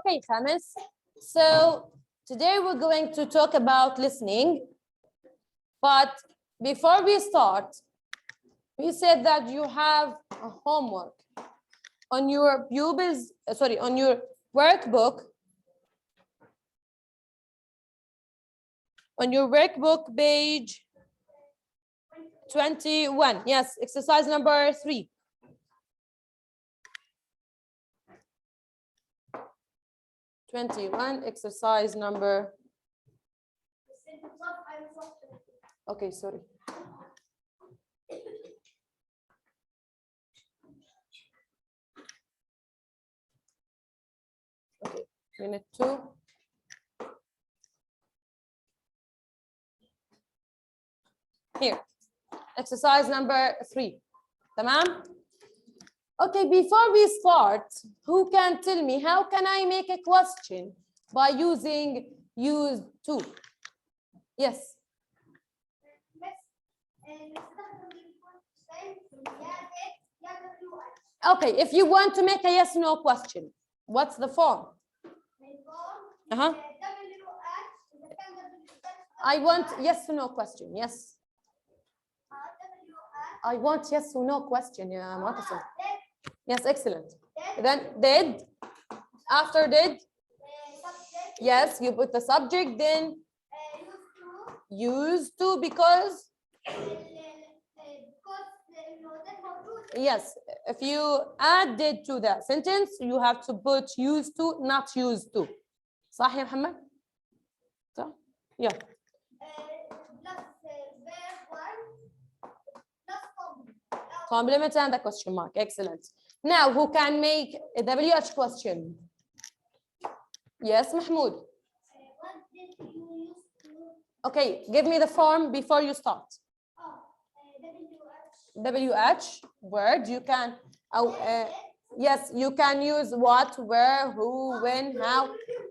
Okay, Khams. So today we're going to talk about listening. But before we start, we said that you have a homework on your on your workbook. On your workbook, page 21. Yes, exercise number 3. Exercise number. Okay, sorry. Okay, unit 2. Here, exercise number 3. Tamam? Okay, before we start, who can tell me how can I make a question by using used to? Yes. Okay, if you want to make a yes no question, what's the form? I want yes or no question. Yes. I want yes or no question. Yeah, Mu'tasim. Yes, excellent. Then did. After did. Yes, you put the subject, then used to because. Yes, if you add did to the sentence, you have to put used to, not used to. صح يا محمد؟ صح؟ Yeah. Complement and the question mark. Excellent. Now, who can make a WH question? Yes, Mahmoud. Okay, give me the form before you start. WH word. You can. Yes, you can use what, where, who, when, how.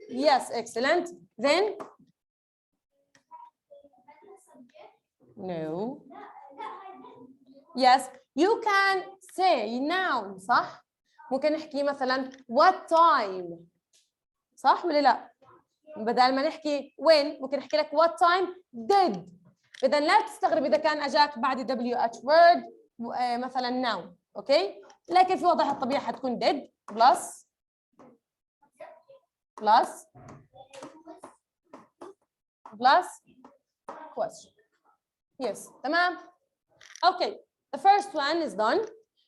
Yes, excellent. Then. No. Yes, you can say noun صح؟ ممكن نحكي مثلا what time صح ولا لا؟ بدل ما نحكي when ممكن نحكي لك what time did. إذا لا تستغرب إذا كان أجاك بعد WH word مثلا noun، أوكي؟ لكن في وضعها الطبيعي حتكون did plus question. Yes, تمام؟ Okay. The first one is done.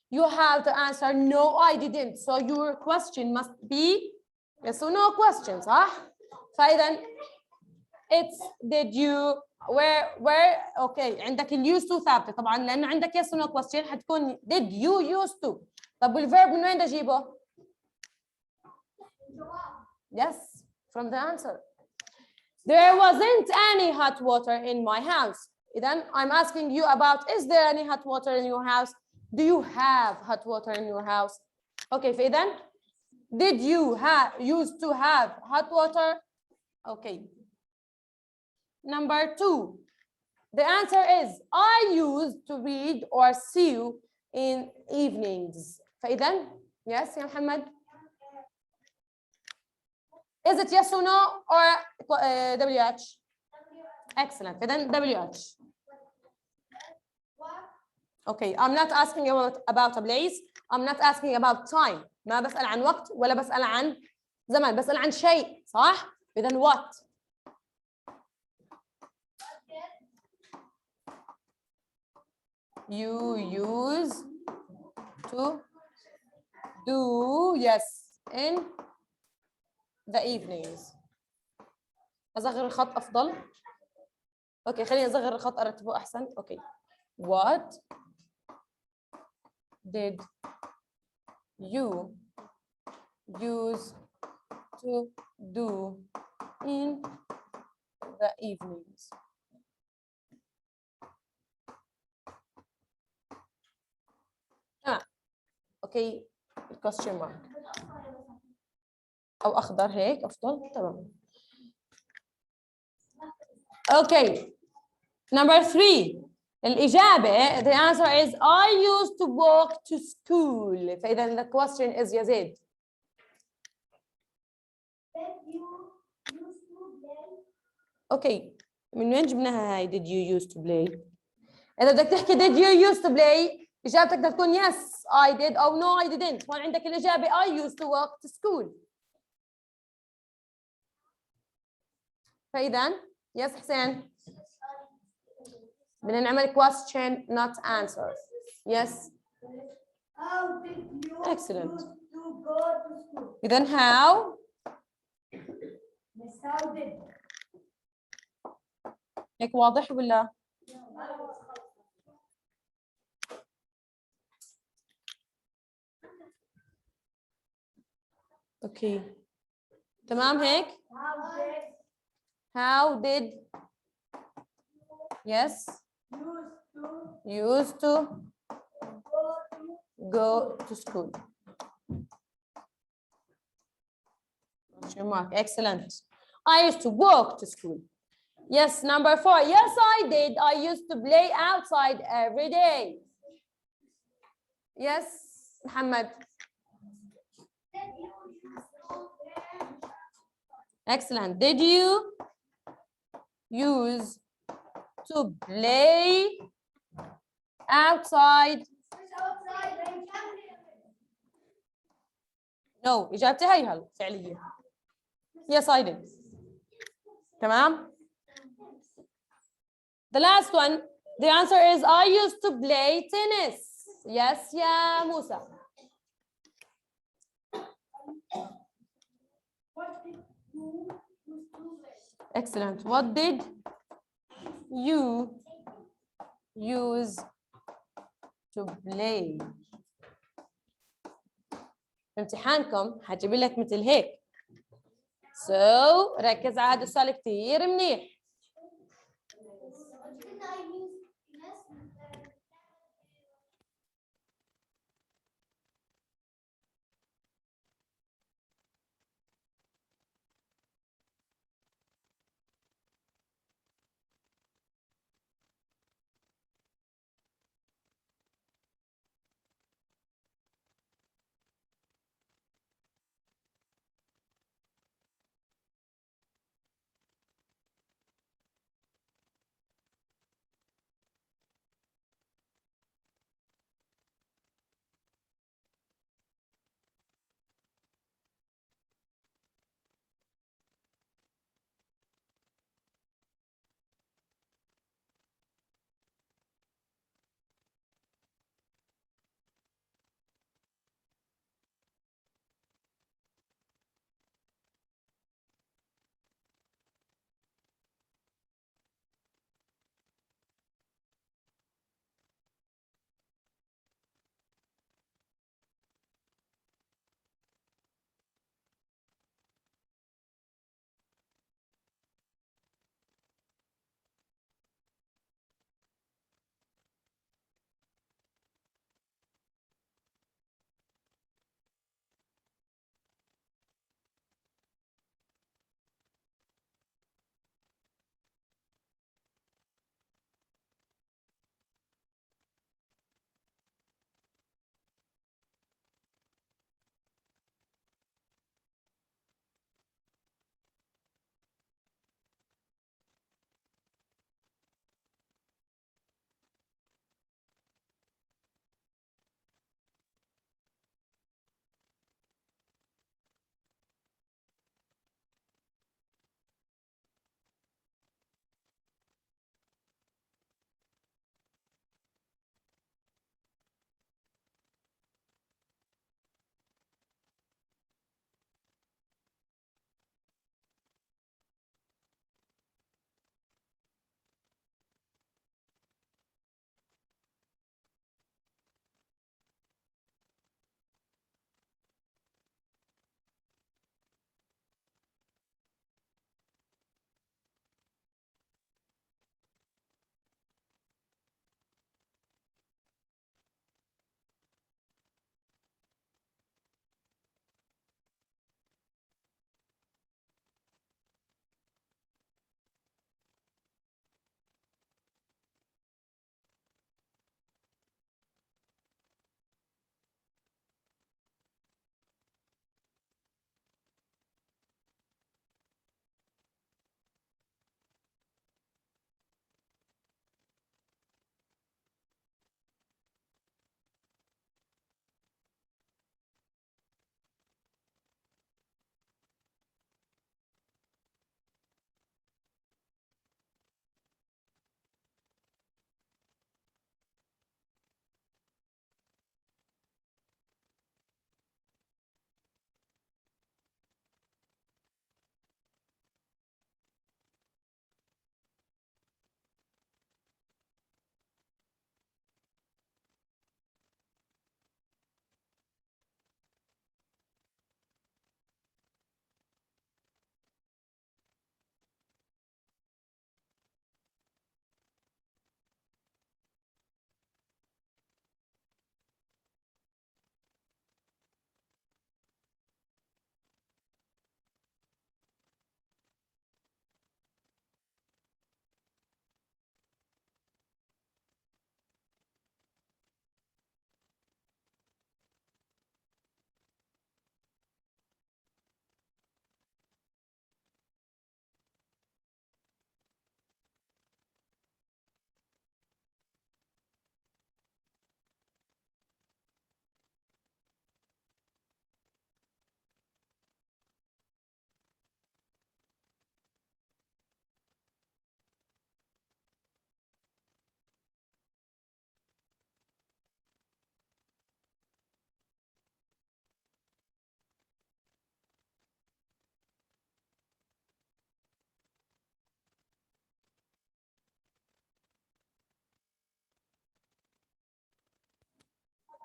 You have to answer no, I didn't. So your question must be yes or no question, صح? فإذا it's did you where okay عندك ال used to ثابتة طبعا لأنه عندك yes or no question حتكون did you used to. طب والverb من وين بدي أجيبه؟ Yes, from the answer. There wasn't any hot water in my house. Then I'm asking you about, is there any hot water in your house? Do you have hot water in your house? Okay, فإذن, did you used to have hot water? Okay. Number 2, the answer is, I used to read or sew in evenings. فإذن, yes, يا محمد? Is it yes or no or WH? Excellent. Then WH. Okay, I'm not asking about a place. I'm not asking about time. ما بسأل عن وقت ولا بسأل عن زمان، بسأل عن شيء، صح؟ إذن what? You use to do, yes, in the evenings. أصغر الخط أفضل. اوكي خليني اصغر الخط ارتبه احسن. اوكي what did you use to do in the evenings? اوكي question mark او اخضر هيك افضل. تمام. اوكي number 3 الإجابة the answer is I used to walk to school. فإذا the question is يا زيد اوكي من وين جبناها هاي did you used to play؟ إذا بدك تحكي did you used to play إجابتك بدها تكون yes I did أو no I didn't. هون عندك الإجابة I used to walk to school. فإذا yes حسين بدنا نعمل question not answer. Yes. How did you Excellent. used to go to school? إذا how Miss, how did? هيك واضح ولا؟ اوكي تمام هيك؟ How did yes used to go to school. Question mark. Excellent. I used to walk to school. Yes, number 4. Yes, I did. I used to play outside every day. Yes, Muhammad. Excellent. Did you use to play outside? No. إجابتي هي هلا فعليا. Yes, I did. تمام. The last one, the answer is I used to play tennis. Yes, يا موسى. Excellent. What did you use to play? امتحانكم حجيب لك مثل هيك. So ركز على هذا السؤال كثير منيح.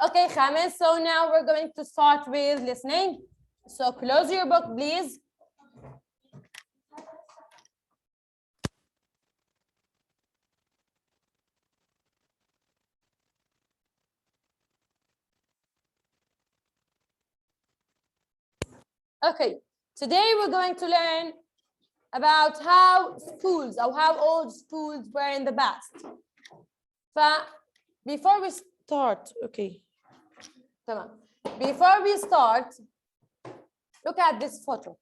Okay, Khamis, so now we're going to start with listening. So close your book, please. Okay, today we're going to learn about how schools or how old schools were in the past. Before we start, okay, before we start, look at this photo.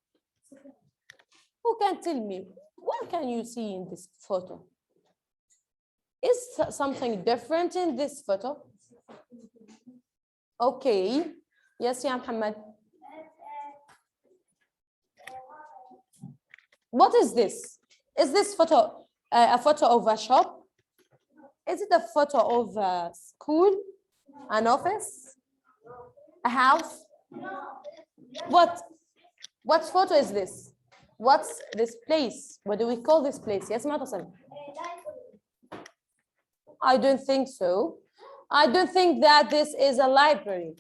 Who can tell me, what can you see in this photo? Is something different in this photo? Okay, yes, ya Muhammad. What is this? Is this photo a photo of a shop? Is it a photo of a school, an office, a house? What photo is this? What's this place? What do we call this place? Yes, Matasam? I don't think so. I don't think that this is a library.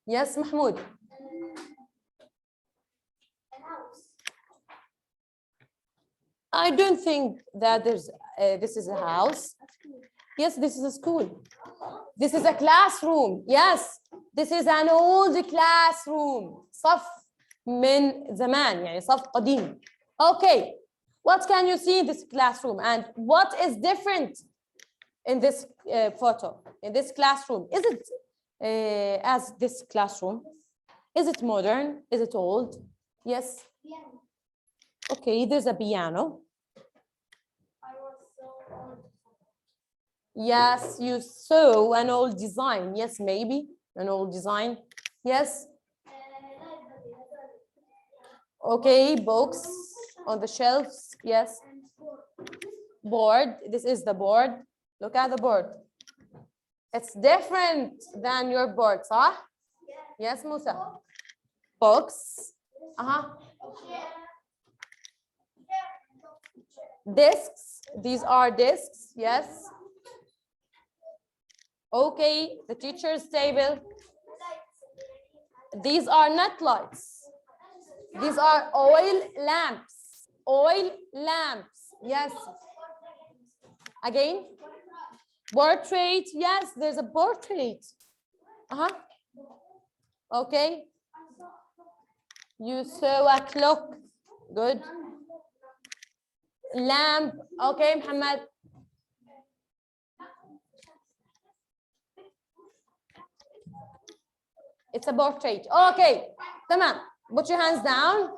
Yes, Mahmoud? I don't think that this is a house. Yes, this is a school. This is a classroom. Yes, this is an old classroom. صف من زمان, يعني صف قديم. Okay, what can you see in this classroom and what is different in this photo, in this classroom? Is it as this classroom? Is it modern? Is it old? Yes. Okay, there's a piano. Yes, you saw an old design. Yes, maybe an old design. Yes. Okay, books on the shelves. Yes. Board. This is the board. Look at the board. It's different than your board, صح? Yes, Musa. Books. Discs. These are discs. Yes. Okay, the teacher's table. These are not lights. These are oil lamps. Oil lamps. Yes. Again. Portrait. Yes, there's a portrait. Okay. You saw a clock. Good. Lamp. Okay, Muhammad. It's a portrait. Okay. Tamam. Put your hands down.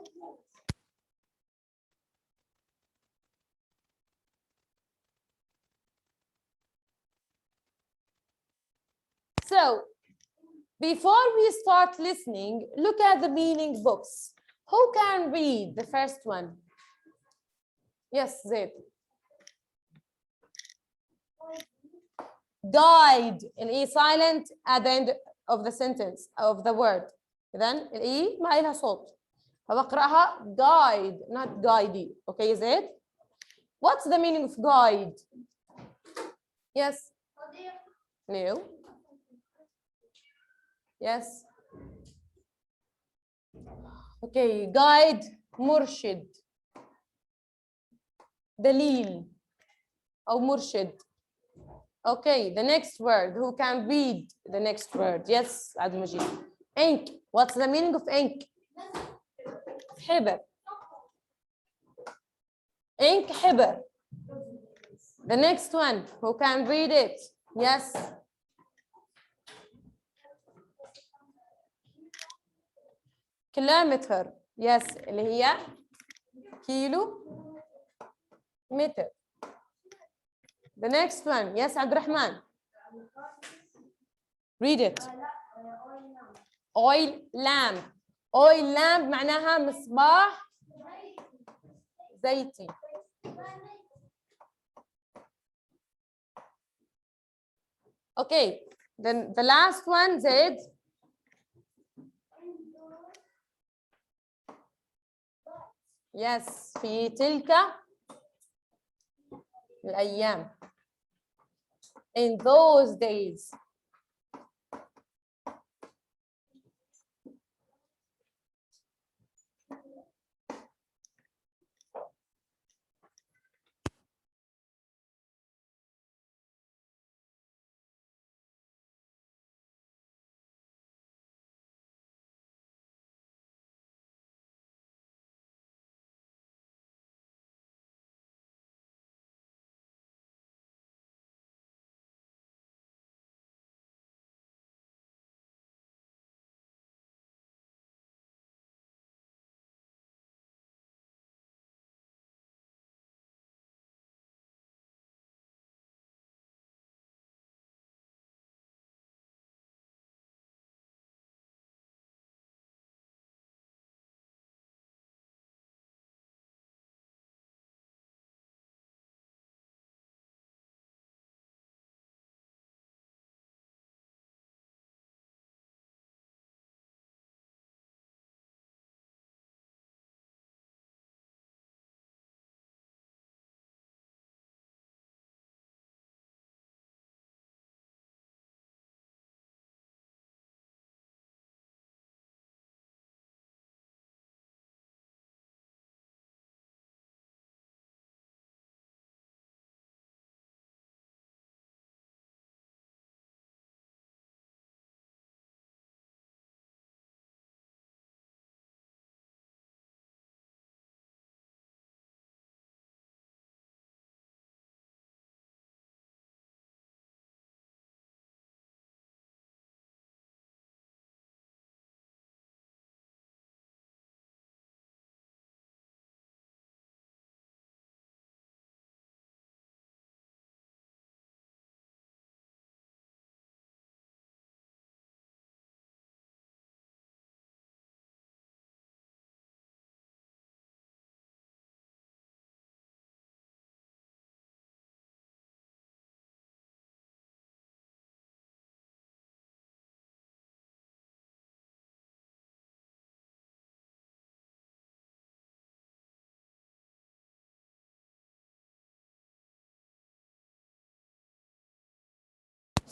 So, before we start listening, look at the meaning books. Who can read the first one? Yes, Zaid. Guide. An E silent at the end of the sentence, of the word. Then الإي ما لها صوت. فبقرأها guide, not guidey. Okay, Zaid? What's the meaning of guide? Yes. No. Yes. Okay, guide, مرشد. دليل أو مرشد. Okay, the next word. Who can read the next word? Yes, Abdul Majid. Ink. What's the meaning of ink? حبر. Ink, حبر. The next one. Who can read it? Yes. كيلومتر. Yes, اللي هي كيلو متر. The next one. Yes, Abdurrahman. Read it. Oil lamp. Oil lamp معناها مصباح زيتي. Okay. Then the last one, Zaid. Yes, في تلك الأيام. In those days.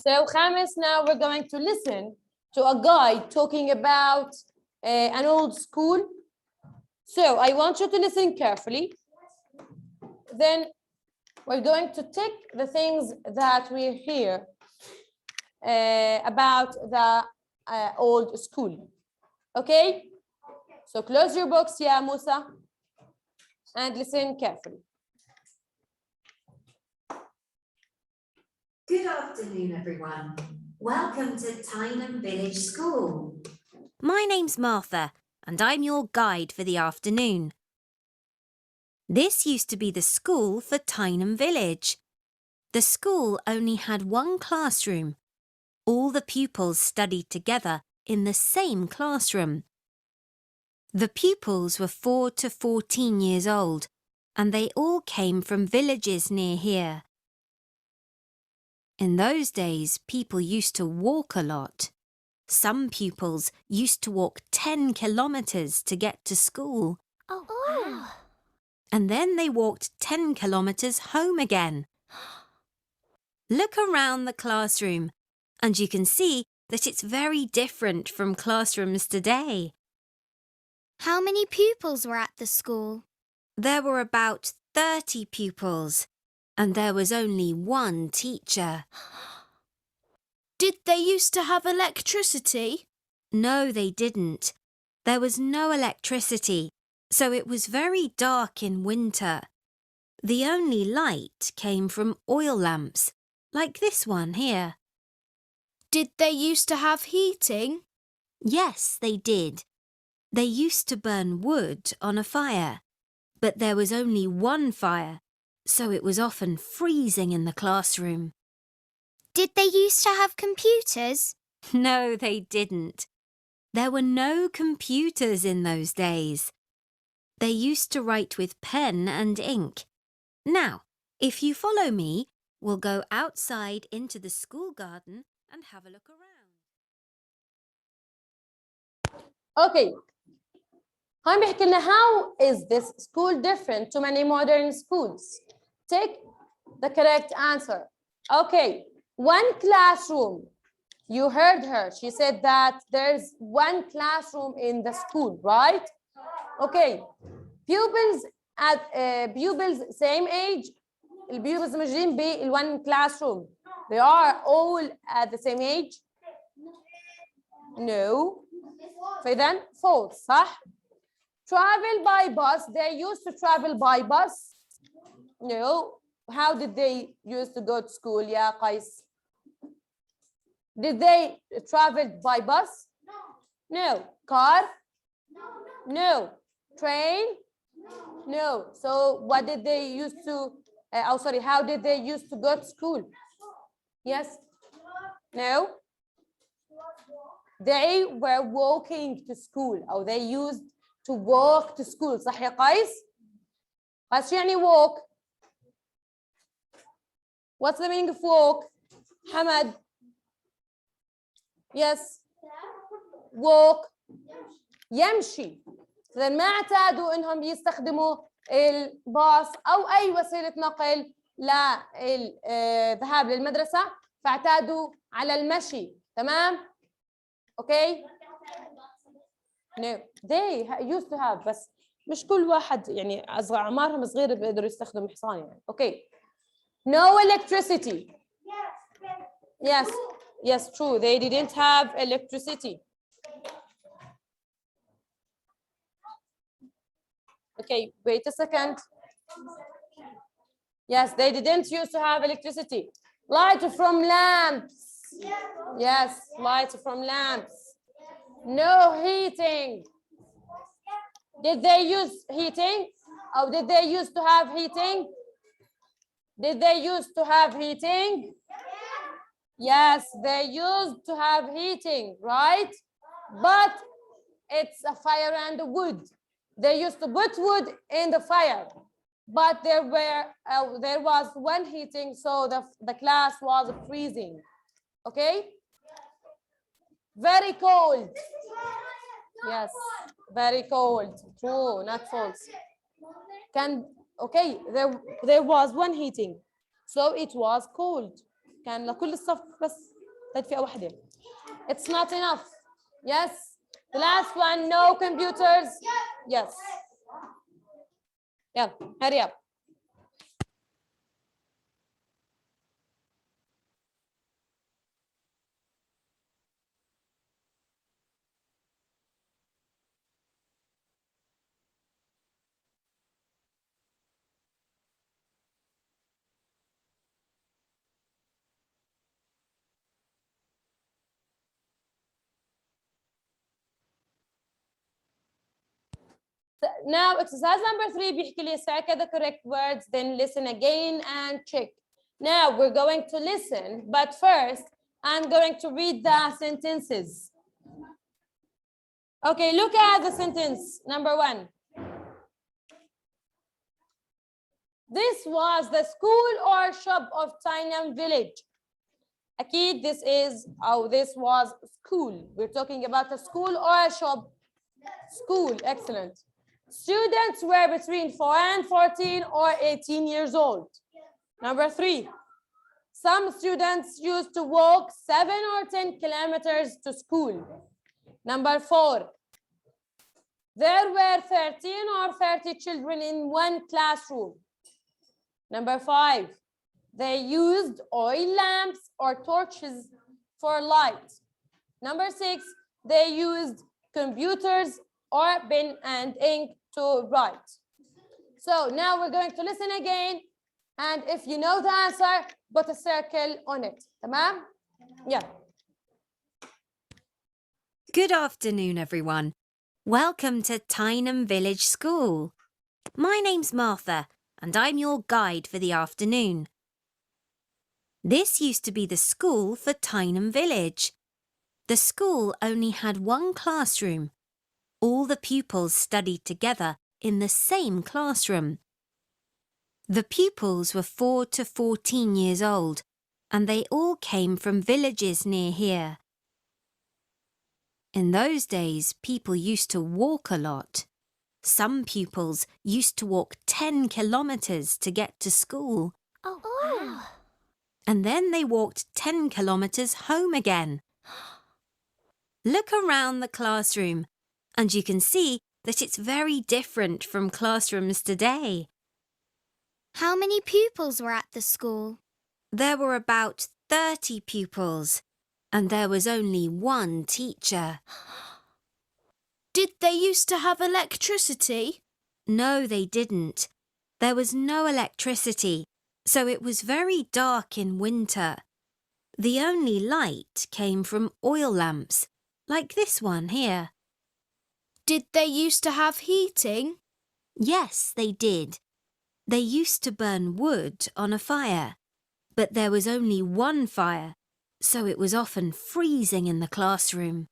So خامس, now we're going to listen to a guy talking about an old school. So I want you to listen carefully. Then we're going to tick the things that we hear about the old school. Okay? So close your books, yeah, Musa, and listen carefully. Good afternoon, everyone. Welcome to Tyneham Village School. My name's Martha, and I'm your guide for the afternoon. This used to be the school for Tyneham Village. The school only had one classroom. All the pupils studied together in the same classroom. The pupils were 4 to 14 years old, and they all came from villages near here. In those days, people used to walk a lot. Some pupils used to walk 10 kilometres to get to school. Oh, wow. And then they walked 10 kilometres home again. Look around the classroom, and you can see that it's very different from classrooms today. How many pupils were at the school? There were about 30 pupils, and there was only one teacher. Did they used to have electricity? No, they didn't. There was no electricity, so it was very dark in winter. The only light came from oil lamps, like this one here. Did they used to have heating? Yes, they did. They used to burn wood on a fire, but there was only one fire, so it was often freezing in the classroom. Did they used to have computers? No, they didn't. There were no computers in those days. They used to write with pen and ink. Now, if you follow me, we'll go outside into the school garden and have a look around. Okay. هون بيحكي لنا how is this school different to many modern schools? Take the correct answer. Okay. One classroom. You heard her. She said that there's one classroom in the school, right? Okay. Pupils at pupils same age. البيوبلز موجودين بال1 classroom. They are all at the same age? No. فإذا false, صح? Travel by bus. They used to travel by bus. No. How did they used to go to school? Yeah, قيس. Did they travel by bus? No. Car? No. Train? No. So what did they used to, how did they used to go to school? Yes? No? They were walking to school, or they used to walk to school. صح يا قيس؟ قيس شو يعني walk? What's the meaning of walk? حمد. Yes. Walk. يمشي. إذا ما اعتادوا إنهم يستخدموا الباص أو أي وسيلة نقل للذهاب للمدرسة، فاعتادوا على المشي. تمام؟ Okay. No. They used to have, بس مش كل واحد يعني أصغر أعمارهم صغيرة بيقدروا يستخدموا حصان يعني. Okay. No electricity. Yes. Yes, true. They didn't have electricity. Okay, wait a second. Yes, they didn't used to have electricity. Light from lamps. Yes, light from lamps. No heating. Did they use heating? Or did they used to have heating? Did they used to have heating? Yes, they used to have heating, right? But it's a fire and wood. They used to put wood in the fire, but there was one heating, so the class was freezing. Okay? Very cold. Yes, very cold. True, not false. Okay, there was one heating, so it was cold. كان لكل الصف بس فئة واحدة. It's not enough. Yes. The last one, no computers. Yes. Yeah, hurry up. Now, exercise number 3 بيحكي لي ساعة the correct words, then listen again and check. Now, we're going to listen, but first, I'm going to read the sentences. Okay, look at the sentence number 1. This was the school or shop of Tainam village. أكيد this was school. We're talking about a school or a shop. School, excellent. Students were between 4 and 14 or 18 years old. Number 3, some students used to walk 7 or 10 kilometers to school. Number 4, there were 13 or 30 children in one classroom. Number 5, they used oil lamps or torches for light. Number 6, they used computers or pen and ink to write. So now we're going to listen again, and if you know the answer, put a circle on it. Tamam? Yeah. Good afternoon, everyone. Welcome to Tainam Village School. My name's Martha, and I'm your guide for the afternoon. This used to be the school for Tainam Village. The school only had one classroom. All the pupils studied together in the same classroom. The pupils were 4 to 14 years old, and they all came from villages near here. In those days, people used to walk a lot. Some pupils used to walk 10 kilometers to get to school. Oh, wow. And then they walked 10 kilometers home again. Look around the classroom, and you can see that it's very different from classrooms today. How many pupils were at the school? There were about 30 pupils, and there was only one teacher. Did they used to have electricity? No, they didn't. There was no electricity, so it was very dark in winter. The only light came from oil lamps, like this one here. Did they used to have heating? Yes, they did. They used to burn wood on a fire, but there was only one fire, so it was often freezing in the classroom.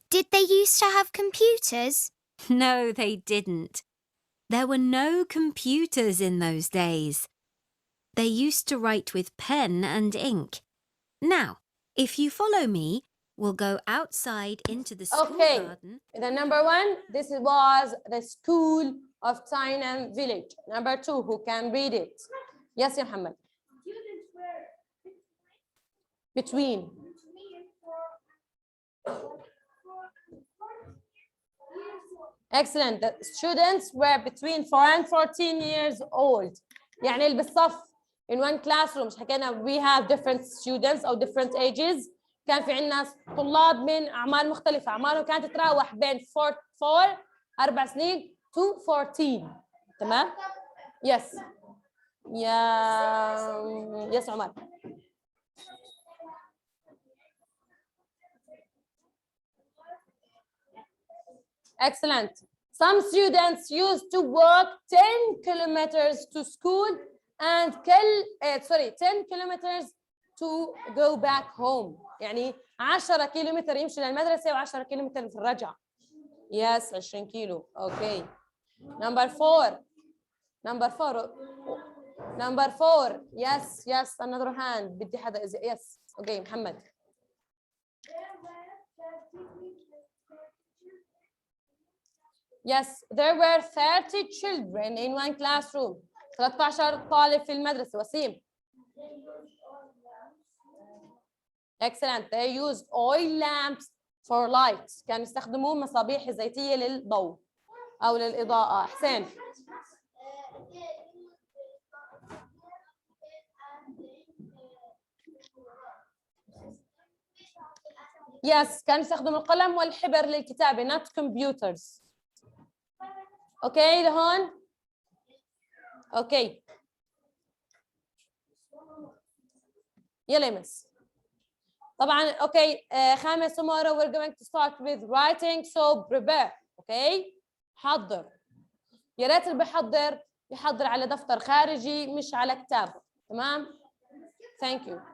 Did they used to have computers? No, they didn't. There were no computers in those days. They used to write with pen and ink. Now, if you follow me, we'll go outside into the school garden. The number 1, this was the school of Tainam village. Number 2, who can read it? Yes, ya Muhammad. Students were Between. Excellent. The students were between 4 and 14 years old. يعني اللي بالصف in one classroom مش حكينا we have different students أو different ages. كان في عندنا طلاب من أعمار مختلفة، أعمارهم كانت تتراوح بين 4 سنين to 14. تمام؟ Yes. Yes عمر. Excellent. Some students used to walk 10 kilometers to school and 10 kilometers to go back home. يعني 10 كيلومتر يمشي للمدرسة و10 كيلومتر في الرجعة. Yes, 20 كيلو. Okay. Number 4. Yes, another hand. بدي حدا yes. Okay, محمد. Yes, there were 30 children in one classroom. 13 طالب في المدرسة. وسيم. excellent. They used oil lamps for light. كانوا يستخدموا مصابيح زيتية للضوء أو للإضاءة. حسين. Yes, كانوا يستخدموا القلم والحبر للكتابة not computers. اوكي لهون؟ اوكي. يلا يا مس. طبعا اوكي خامس tomorrow we're going to start with writing so prepare. اوكي؟ حضر. يا ريت اللي بيحضر يحضر على دفتر خارجي مش على كتاب. تمام؟ Thank you.